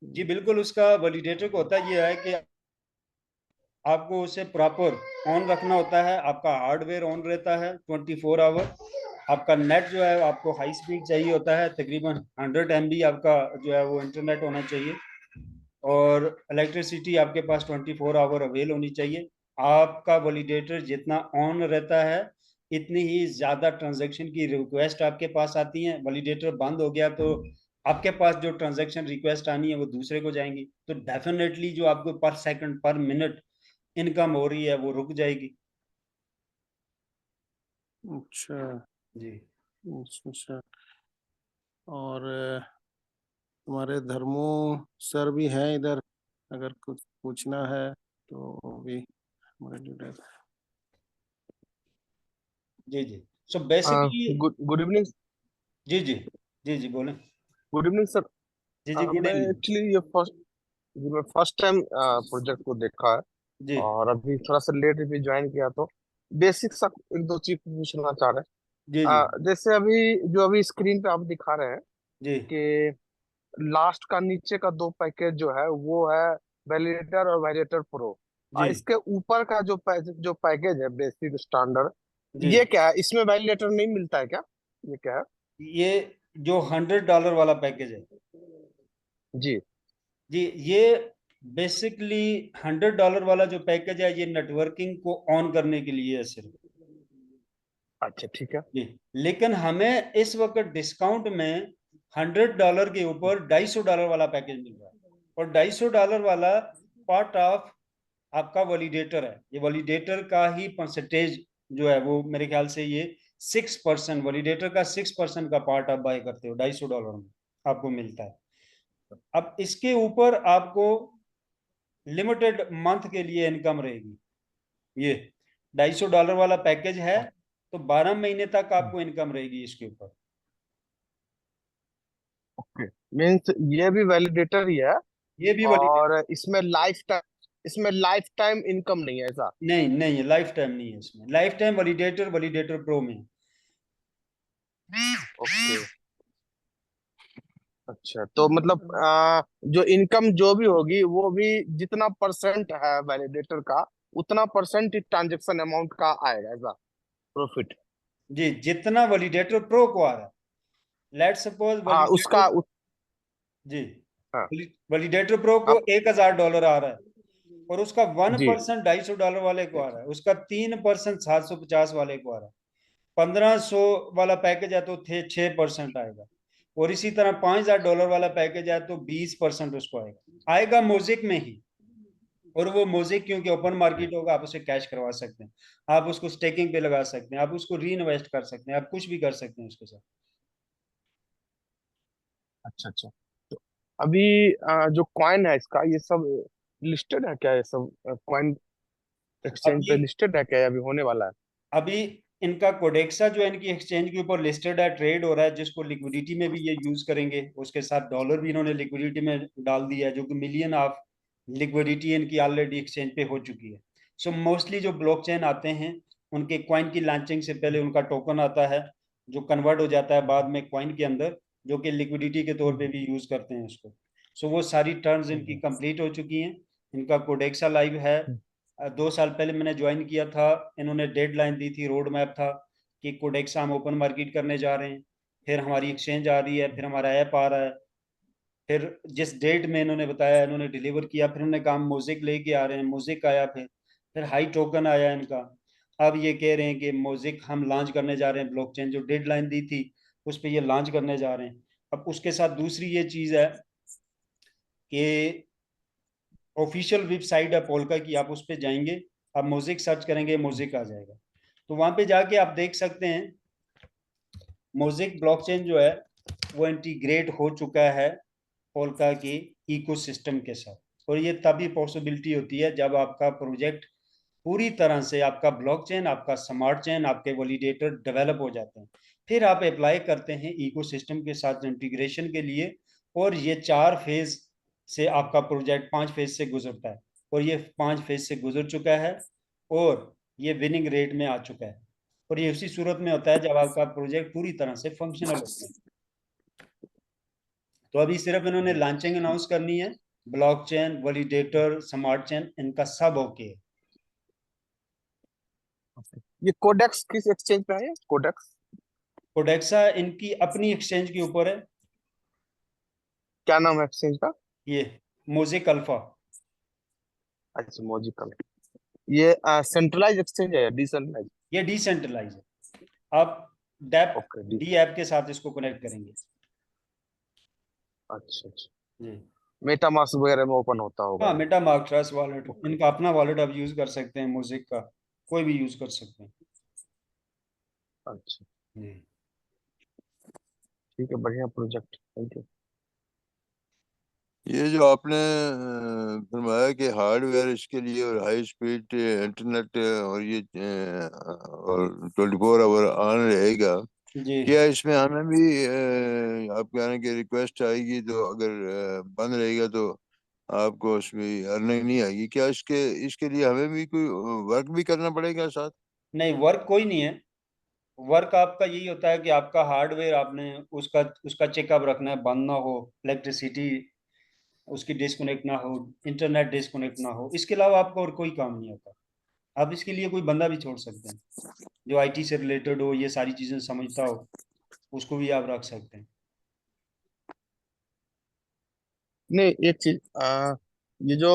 जी बिल्कुल, उसका वैलिडेटर को होता ये है कि आपको उसे प्रॉपर ऑन रखना होता है, आपका हार्डवेयर ऑन रहता है 24 आवर, आपका नेट जो है आपको हाई स्पीड चाहिए होता है, तकरीबन 100 MB आपका जो है वो इंटरनेट होना चाहिए, और इलेक्ट्रिसिटी आपके पास 24 आवर अवेल होनी चाहिए। आपका वैलिडेटर जितना ऑन रहता है इतनी ही ज्यादा ट्रांजैक्शन की रिक्वेस्ट आपके पास आती हैं। वैलिडेटर बंद हो गया तो आपके पास जो ट्रांजैक्शन रिक्वेस्ट आनी है वो दूसरे को जाएंगी, तो डेफिनेटली जो आपको पर सेकंड पर मिनट इनकम हो रही है वो रुक जाएगी। अच्छा जी अच्छा। और हमारे धर्मो सर भी हैं इधर, अगर कुछ पूछना है तो वो भी हमारे जुड़े हैं। जी जी। So basically good evening. जी जी जी जी बोलें। Good evening sir. जी जी गुड मैं इवनिंग। एक्चुअली मैं फर्स्ट टाइम प्रोजेक्ट को देखा है, जी और अभी थोड़ा सा लेट भी ज्वाइन किया, तो बेसिक सा एक दो चीज पूछना चाह रहे जी हैं। जी जैसे अभी स्क्रीन पे आप दिखा रहे हैं जी कि लास्ट का नीचे का दो पैकेज जो है वो है वैलिडेटर और वैलिडेटर प्रो, और जी इसके ऊपर का जो पैकेज है बेसिक स्टैंडर्ड, जी। ये क्या है? इसमें वैलिडेटर नहीं मिलता है क्या? ये क्या है? ये जो $100 वाला पैकेज है जी। जी, ये बेसिकली $100 वाला जो पैकेज है ये नेटवर्किंग को ऑन करने के लिए है सिर्फ। अच्छा ठीक है। जी, लेकिन हमें इस वक्त डिस्काउंट में $100 के ऊपर $250 वाला पैकेज मिल रहा है, और $250 वाला पार्ट ऑफ आपका वैलिडेटर है। ये वैलिडेटर का ही परसेंटेज जो है वो मेरे ख्याल से ये 6%, वैलिडेटर का 6% का पार्ट आप बाय करते हो $250 में आपको मिलता है। अब इसके ऊपर आपको लिमिटेड मंथ के लिए इनकम रहेगी। ये $250 वाला पैकेज है तो 12 महीने तक आपको इनकम रहेगी इसके ऊपर। ओके, मीन्स ये भी वैलिडेटर ही है, ये भी वैलिडेटर और इसमें लाइफ टाइम इनकम नहीं है ऐसा? नहीं, नहीं है, लाइफ टाइम नहीं है इसमें। लाइफ टाइम वैलिडेटर प्रो में है। ओके। अच्छा, तो मतलब जो इनकम जो भी होगी वो भी जितना परसेंट है वैलिडेटर का, उतना परसेंट ट्रांजेक्शन अमाउंट का आएगा ऐसा, प्रॉफिट? जी, जितना वैलिडेटर प्रो को आ रहा है, लेट सपोज हाँ वैलिडेटर उसका जी हाँ वैलिडेटर प्रो को आप $1,000 आ रहा है, और उसका जी। 1% $250 वाले को आ रहा है, उसका 3% 750 वाले को आ रहा है, 1500 वाला पैकेज है तो थे 6% आएगा, और इसी तरह $5,000 वाला पैकेज है तो 20% उसको आएगा, आएगा मोजिक में ही। और वो मोजिक क्योंकि ओपन मार्केट होगा, आप उसे कैश करवा सकते हैं, आप उसको स्टेकिंग पे लगा सकते हैं, आप उसको री इन्वेस्ट कर सकते हैं, आप कुछ भी कर सकते हैं उसके साथ। अच्छा अच्छा। तो अभी जो कॉइन है इसका, ये सब लिस्टेड है क्या? ये सब कॉइन एक्सचेंज अभी पे लिस्टेड है क्या, या अभी होने वाला है? अभी इनका कोडेक्सा जो है इनकी एक्सचेंज के ऊपर लिस्टेड है, ट्रेड हो रहा है, जिसको लिक्विडिटी में भी ये यूज करेंगे। उसके साथ डॉलर भी इन्होंने लिक्विडिटी में डाल दिया है, जो कि मिलियन ऑफ लिक्विडिटी इनकी ऑलरेडी एक्सचेंज पे हो चुकी है। सो मोस्टली जो ब्लॉकचेन आते हैं उनके कॉइन की लॉन्चिंग से पहले उनका टोकन आता है, जो कन्वर्ट हो जाता है बाद में कॉइन के अंदर, जो कि लिक्विडिटी के तौर पे भी यूज करते हैं उसको। सो वो सारी टर्म्स इनकी कंप्लीट हो चुकी हैं। इनका कोडेक्सा लाइव है। 2 साल पहले मैंने ज्वाइन किया था, इन्होंने डेडलाइन दी थी, रोड मैप था कि कोडेक्सा हम ओपन मार्केट करने जा रहे हैं, फिर हमारी एक्सचेंज आ रही है, फिर हमारा ऐप आ रहा है, फिर जिस डेट में इन्होंने बताया इन्होंने डिलीवर किया, फिर उन्होंने कहा मोजिक लेके आ रहे हैं, मोजिक आया, फिर हाई टोकन आया इनका। अब ये कह रहे हैं कि मोजिक हम लॉन्च करने जा रहे हैं, ब्लॉकचेन जो डेडलाइन दी थी उस पर ये लॉन्च करने जा रहे हैं। अब उसके साथ दूसरी ये चीज़ है कि ऑफिशियल वेबसाइट है पोल्का की, आप उस पर जाएंगे, आप म्यूजिक सर्च करेंगे, म्यूजिक आ जाएगा, तो वहां पे जाके आप देख सकते हैं म्यूजिक ब्लॉकचेन जो है वो इंटीग्रेट हो चुका है पोल्का के इकोसिस्टम के साथ। और ये तभी पॉसिबिलिटी होती है जब आपका प्रोजेक्ट पूरी तरह से, आपका ब्लॉकचेन, आपका स्मार्ट चेन, आपके वैलिडेटर डेवलप हो जाते हैं, फिर आप अप्लाई करते हैं इकोसिस्टम के साथ इंटीग्रेशन के लिए, और ये 4 फेज से आपका प्रोजेक्ट 5 फेज से गुजरता है, और ये 5 फेज से गुजर चुका है, और ये विनिंग रेट में आ चुका है। और ये उसी सूरत में होता है जब आपका प्रोजेक्ट पूरी तरह से फंक्शनल होता है। तो अभी सिर्फ इन्होंने लॉन्चिंग अनाउंस करनी है, ब्लॉकचेन, वैलिडेटर, स्मार्ट चेन, इनका सब ओके है। ये कोडेक्स किस एक्सचेंज पे है? कोडेक्स कोडेक्सा इनकी अपनी एक्सचेंज के ऊपर है। क्या नाम है एक्सचेंज का? ये मोज़ेक अल्फा। अच्छा, मॉजिकल। ये सेंट्रलाइज एक्सचेंज है या डिसेंट्रलाइज? ये डिसेंट्रलाइज है। आप डेप ओके, डी ऐप के साथ इसको कनेक्ट करेंगे। अच्छा अच्छा। जी मेटामास्क वगैरह में ओपन होता होगा हाँ, ये? मेटामास्क, ट्रस्ट वॉलेट, ओके, इनका अपना वॉलेट आप यूज कर सकते हैं, मोज़ेक का कोई भी यूज कर सकते हैं। अच्छा, जी ठीक है, बढ़िया प्रोजेक्ट, थैंक यू। ये जो आपने फरमाया कि हार्डवेयर इसके लिए और हाई स्पीड इंटरनेट और ये और 24 आवर ऑन रहेगा, जी क्या इसमें हमें भी आपके आने की रिक्वेस्ट आएगी? तो अगर बंद रहेगा तो आपको उसमें अर्निंग नहीं आएगी क्या? इसके लिए हमें भी कोई वर्क भी करना पड़ेगा साथ? नहीं, वर्क कोई नहीं है। वर्क आपका यही होता है कि आपका हार्डवेयर आपने उसका उसका चेकअप रखना है, बंद ना हो, इलेक्ट्रिसिटी उसकी डिस्कनेक्ट ना हो, इंटरनेट डिस्कनेक्ट ना हो। इसके अलावा आपको और कोई काम नहीं होता। आप इसके लिए कोई बंदा भी छोड़ सकते हैं जो आईटी से रिलेटेड हो, ये सारी चीजें समझता हो, उसको भी आप रख सकते हैं। नहीं, एक चीज, ये जो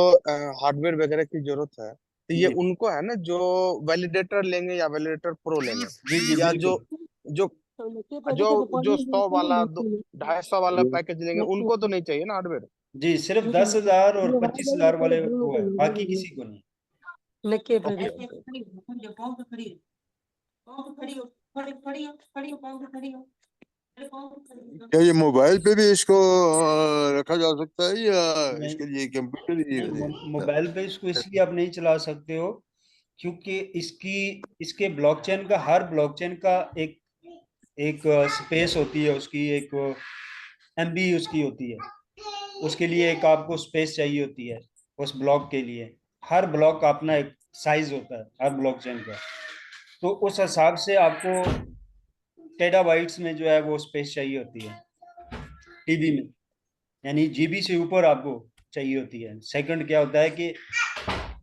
हार्डवेयर वगैरह की जरूरत है, तो ये जी उनको है ना जो वैलिडेटर लेंगे या वैलिडेटर प्रो लेंगे, जी जी या जो बिल्कुल। जो जो जो 100 वाला 250 वाला पैकेज लेंगे, उनको तो नहीं चाहिए ना हार्डवेयर? जी सिर्फ 10,000 और 25,000 वाले वो है, बाकी किसी को नहीं। Okay okay. क्या ये मोबाइल पे भी इसको रखा जा सकता है या नहीं इसके लिए कंप्यूटर ही नहीं, रहेगा? मोबाइल पे इसको इसलिए आप नहीं चला सकते हो क्योंकि इसके ब्लॉकचेन का, हर ब्लॉकचेन का एक एक स्पेस होती है, उसकी एक एमबी उसकी होती है। उसके लिए एक आपको स्पेस चाहिए होती है उस ब्लॉक के लिए। हर ब्लॉक का अपना एक साइज होता है हर ब्लॉकचेन का। तो उस हिसाब से आपको टेराबाइट्स में जो है वो स्पेस चाहिए होती है टीबी में, यानी जीबी से ऊपर आपको चाहिए होती है। सेकंड क्या होता है कि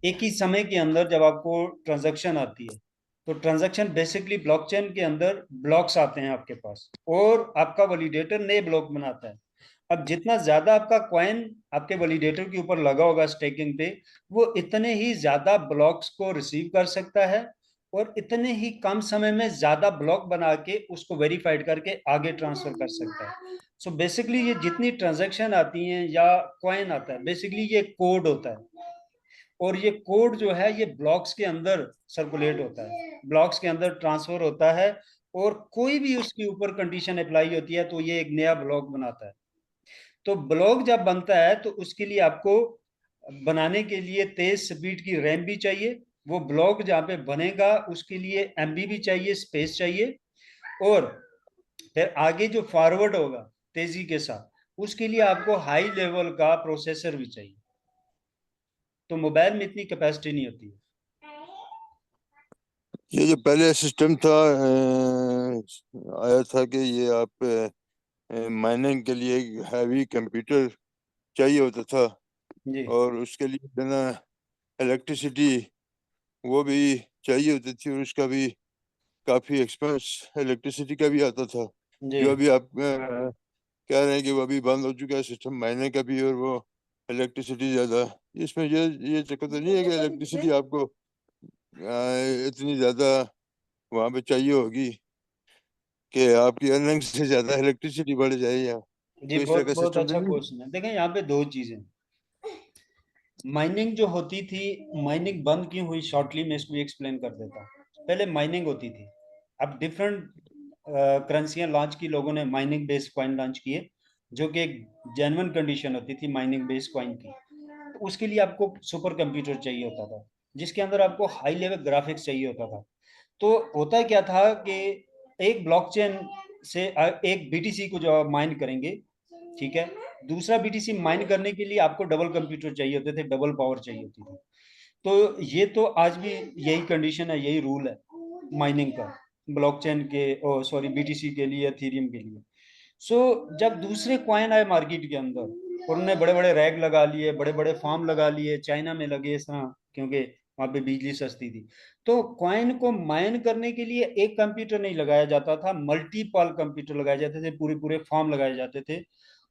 एक ही समय के अंदर जब आपको ट्रांजैक्शन आती है, तो ट्रांजैक्शन बेसिकली ब्लॉकचेन के अंदर ब्लॉक्स आते हैं आपके पास, और आपका वैलिडेटर नए ब्लॉक बनाता है। अब जितना ज्यादा आपका कॉइन आपके वैलिडेटर के ऊपर लगा होगा स्टेकिंग पे, वो इतने ही ज्यादा ब्लॉक्स को रिसीव कर सकता है और इतने ही कम समय में ज्यादा ब्लॉक बना के उसको वेरीफाइड करके आगे ट्रांसफर कर सकता है। सो बेसिकली ये जितनी ट्रांजैक्शन आती हैं या कॉइन आता है, बेसिकली ये कोड होता है, और ये कोड जो है ये ब्लॉक्स के अंदर सर्कुलेट होता है, ब्लॉक्स के अंदर ट्रांसफर होता है, और कोई भी उसके ऊपर कंडीशन अप्लाई होती है तो ये एक नया ब्लॉक बनाता है। तो ब्लॉक जब बनता है तो उसके लिए आपको बनाने के लिए तेज स्पीड की रैम भी चाहिए, वो ब्लॉक जहाँ पे बनेगा उसके लिए एमबी भी चाहिए, स्पेस चाहिए, और फिर आगे जो फॉरवर्ड होगा तेजी के साथ, उसके लिए आपको हाई लेवल का प्रोसेसर भी चाहिए। तो मोबाइल में इतनी कैपेसिटी नहीं होती है। ये जो पहले सिस्टम था आया था कि ये आप माइनिंग के लिए हैवी कंप्यूटर चाहिए होता था जी और उसके लिए बिना इलेक्ट्रिसिटी वो भी चाहिए होती थी, और उसका भी काफ़ी एक्सपेंस इलेक्ट्रिसिटी का भी आता था। जी जो अभी आप कह रहे हैं कि वो अभी बंद हो चुका है सिस्टम माइनिंग का भी, और वो इलेक्ट्रिसिटी ज़्यादा, इसमें ये चक्कर तो नहीं है कि इलेक्ट्रिसिटी आपको इतनी ज़्यादा वहाँ पे चाहिए होगी कि आपकी अर्निंग से ज़्यादा इलेक्ट्रिसिटी बढ़ जाए? या जी, कोई इस तरह बहुत का बहुत सिस्टम तो अच्छा नहीं? क्वेश्चन है। देखें यहाँ पे दो चीजें, माइनिंग जो होती थी, माइनिंग बंद क्यों हुई, शॉर्टली मैं इसको एक्सप्लेन कर देता हूँ। पहले माइनिंग होती थी, अब डिफरेंट करेंसियां लॉन्च की, लोगों ने माइनिंग बेस्ड कॉइन लॉन्च किए, जो कि एक जेन्युइन कंडीशन होती थी माइनिंग बेस्ड कॉइन की। तो उसके लिए आपको सुपर कंप्यूटर चाहिए होता था, जिसके अंदर आपको हाई लेवल ग्राफिक्स चाहिए होता था। तो होता क्या था कि एक ब्लॉकचेन से एक बीटीसी को जो आप माइन करेंगे, ठीक है, दूसरा बीटीसी माइन करने के लिए आपको डबल कंप्यूटर चाहिए होते थे, डबल पावर चाहिए होती थी। तो ये तो आज भी यही कंडीशन है, यही रूल है माइनिंग का, ब्लॉकचेन के, ओ सॉरी, बीटीसी के लिए, एथेरियम के लिए। सो जब दूसरे कॉइन आए मार्केट के अंदर, और उन्होंने बड़े बड़े रैक लगा लिए, बड़े बड़े फार्म लगा लिए, चाइना में लगे इस तरह, क्योंकि वहां पे बिजली सस्ती थी। तो कॉइन को माइन करने के लिए एक कंप्यूटर नहीं लगाया जाता था, मल्टीपल कंप्यूटर लगाए जाते थे, पूरे पूरे फार्म लगाए जाते थे,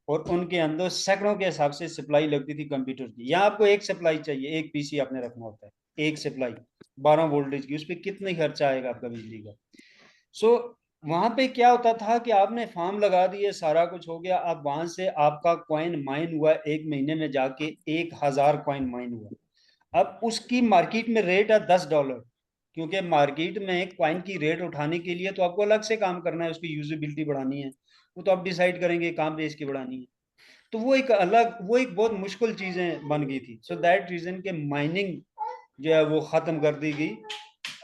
और उनके अंदर सैकड़ों के हिसाब से सप्लाई लगती थी कंप्यूटर की। यहाँ आपको एक सप्लाई चाहिए, एक पीसी आपने रखना होता है, एक सप्लाई 12 वोल्टेज की, उस पर कितनी खर्चा आएगा आपका बिजली का। सो वहां पे क्या होता था कि आपने फार्म लगा दिए, सारा कुछ हो गया, अब वहां से आपका कॉइन माइन हुआ, एक महीने में जाके 1000 कॉइन माइन हुआ। अब उसकी मार्केट में रेट है $10, क्योंकि मार्केट में कॉइन की रेट उठाने के लिए तो आपको अलग से काम करना है, उसकी यूजेबिलिटी बढ़ानी है, वो तो आप डिसाइड करेंगे कहाँ पे इसकी बढ़ानी है। तो वो एक बहुत मुश्किल चीजें बन गई थी। सो दैट रीजन के माइनिंग जो है वो खत्म कर दी गई।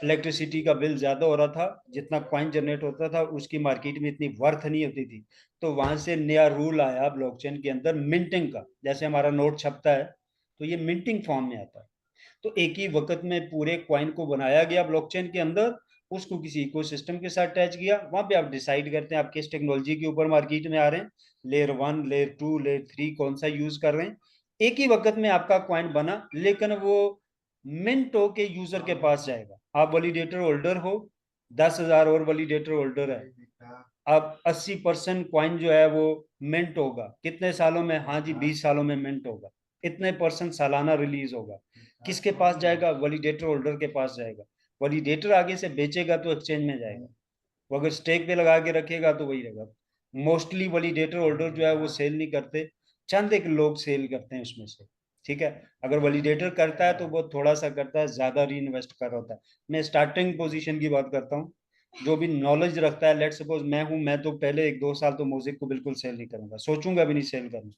इलेक्ट्रिसिटी का बिल ज्यादा हो रहा था, जितना कॉइन जनरेट होता था उसकी मार्केट में इतनी वर्थ नहीं होती थी। तो वहां से नया रूल आया ब्लॉकचेन के अंदर मिंटिंग का। जैसे हमारा नोट छपता है तो ये मिंटिंग फॉर्म में आता है। तो एक ही वक्त में पूरे कॉइन को बनाया गया ब्लॉकचेन के अंदर, उसको किसी इकोसिस्टम के साथ अटैच किया, वहां पे आप डिसाइड करते हैं आप किस टेक्नोलॉजी के ऊपर मार्केट में आ रहे हैं, लेयर 1, लेयर 2, लेयर 3 कौन सा यूज कर रहे हैं। एक ही वक्त में आपका कॉइन बना, लेकिन वो मिंट हो के यूजर के पास जाएगा। आप वैलिडेटर होल्डर हो, 10,000 और वैलिडेटर होल्डर है, अब 80% कॉइन जो है वो मिंट होगा कितने सालों में? हाँ जी, 20 सालों में मिंट होगा। इतने परसेंट सालाना रिलीज होगा। किसके पास जाएगा? वैलिडेटर होल्डर के पास जाएगा। वैलिडेटर आगे से बेचेगा तो एक्सचेंज में जाएगा, वो अगर स्टेक पे लगा के रखेगा तो वही रहेगा। मोस्टली वैलिडेटर होल्डर जो है वो सेल नहीं करते, चंद एक लोग सेल करते हैं उसमें से। ठीक है, अगर वैलिडेटर करता है तो वो थोड़ा सा करता है, ज्यादा री इन्वेस्ट कर रहा होता है। मैं स्टार्टिंग पोजीशन की बात करता हूँ, जो भी नॉलेज रखता है, लेट सपोज मैं हूं, मैं तो पहले 1-2 साल तो मोज़ेक को बिल्कुल सेल नहीं करूंगा, सोचूंगा भी नहीं सेल करना,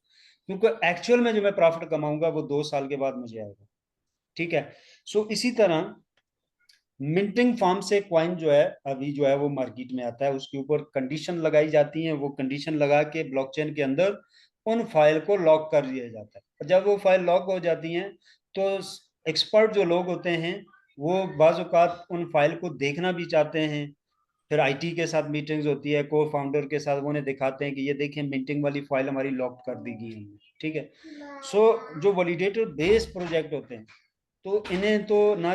क्योंकि एक्चुअल में जो मैं प्रॉफिट कमाऊंगा वो 2 साल के बाद मुझे आएगा। ठीक है। सो इसी तरह मिंटिंग फार्म से कॉइन जो है अभी जो है वो मार्केट में आता है, उसके ऊपर कंडीशन लगाई जाती है, वो कंडीशन लगा के ब्लॉकचेन के अंदर उन फाइल को लॉक कर दिया जाता है। जब वो फाइल लॉक हो जाती हैं तो एक्सपर्ट जो लोग होते हैं वो बाज़ औक़ात उन फाइल को देखना भी चाहते हैं, फिर आईटी के साथ मीटिंग्स होती है, को फाउंडर के साथ, वो उन्हें दिखाते हैं कि ये देखिए मिंटिंग वाली फाइल हमारी लॉक कर दी गई है। ठीक है। सो जो वैलिडेटर बेस्ड प्रोजेक्ट होते हैं तो इन्हें तो ना